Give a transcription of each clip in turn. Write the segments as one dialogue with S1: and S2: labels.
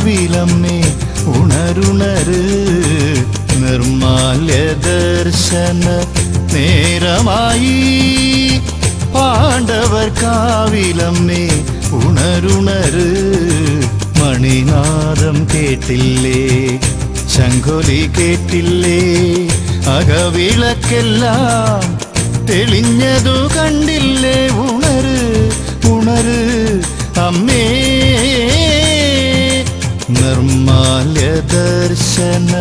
S1: കാവിലമ്മേ ഉണരുണര് നിർമാല്യ ദർശന നേരമായി പാണ്ഡവർ കാവിലമ്മേ ഉണരുണര് മണിനാദം കേട്ടില്ലേ ശംഖൊലി കേട്ടില്ലേ അകവിളക്കെല്ലാം തെളിഞ്ഞതു കണ്ടില്ലേ ഉണര് ഉണര് അമ്മേ നിർമാല്യ ദർശന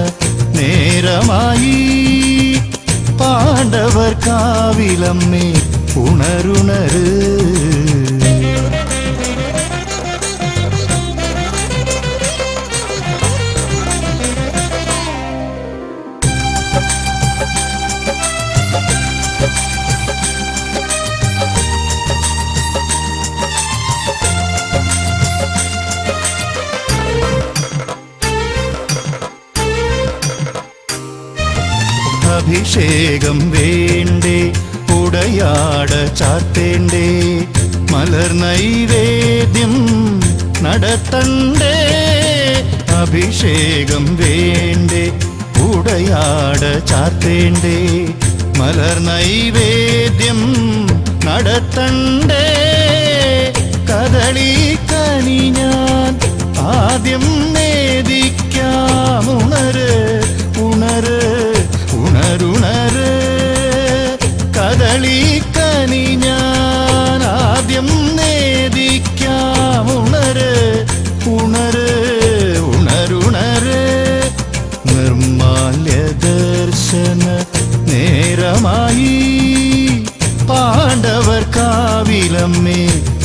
S1: നേരമായി പാണ്ഡവർ കാവിലമ്മേ ഉണരുണര് അഭിഷേകം വേണ്ടേ ഉടയാട ചാത്തേണ്ടേ മലർ നൈവേദ്യം നടത്തണ്ടേ അഭിഷേകം വേണ്ടേ ഉടയാട ചാത്തേണ്ടേ മലർ നൈവേദ്യം നടത്തണ്ടേ കദളി കനി ഞാൻ ആദ്യം നേദിക്കാം ഉണര് ഉണര് ഉണരുണര് കദളി കനി ഞാൻ ആദ്യം നേദിക്കാം ഉണര് ഉണര് ഉണരുണര് നിർമാല്യ ദർശന നേരമായി പാണ്ഡവർ കാവിലമ്മേ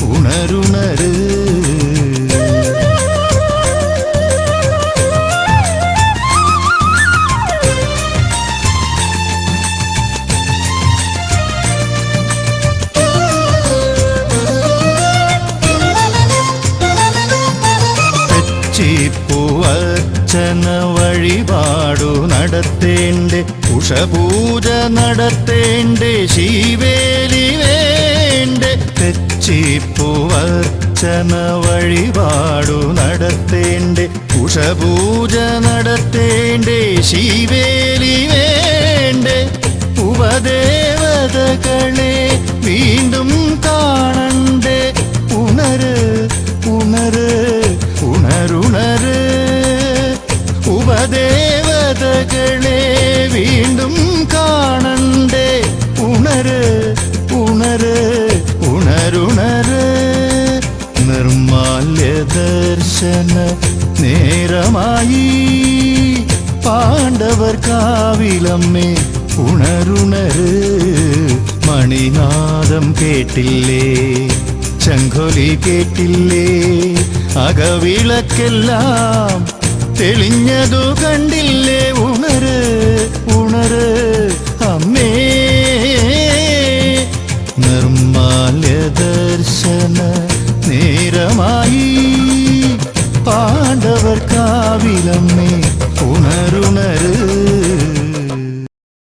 S1: ഉണരുണര് പൂവർച്ചന വഴിപാടു നടത്തേണ്ടേ ഉഷപൂജ നടത്തേണ്ടേ ശിവേലി വേണ്ടേ തെച്ചിപ്പൂവർച്ചന വഴിപാടു നടത്തേണ്ടേ ഉഷപൂജ നടത്തേണ്ടേ ശിവേലി വേണ്ടേ ഉപദേവതകളെ വീണ്ടും കാണണ്ടേ ഉണര് ഉണര് ഉണരുണര് ഉപദേവതകളെ വീണ്ടും കാണണ്ടേ ഉണര് ഉണര് ഉണരുണര് നിർമാല്യ ദർശന നേരമായി പാണ്ഡവർ കാവിലമ്മേ ഉണരുണര് മണിനാദം കേട്ടില്ലേ ശംഖൊലി കേട്ടില്ലേ അകവിളക്കെല്ലാം തെളിഞ്ഞതു കണ്ടില്ലേ ഉണര് ഉണര് അമ്മേ നിർമാല്യ ദർശന നേരമായി പാണ്ഡവർ കാവിലമ്മേ ഉണരുണര്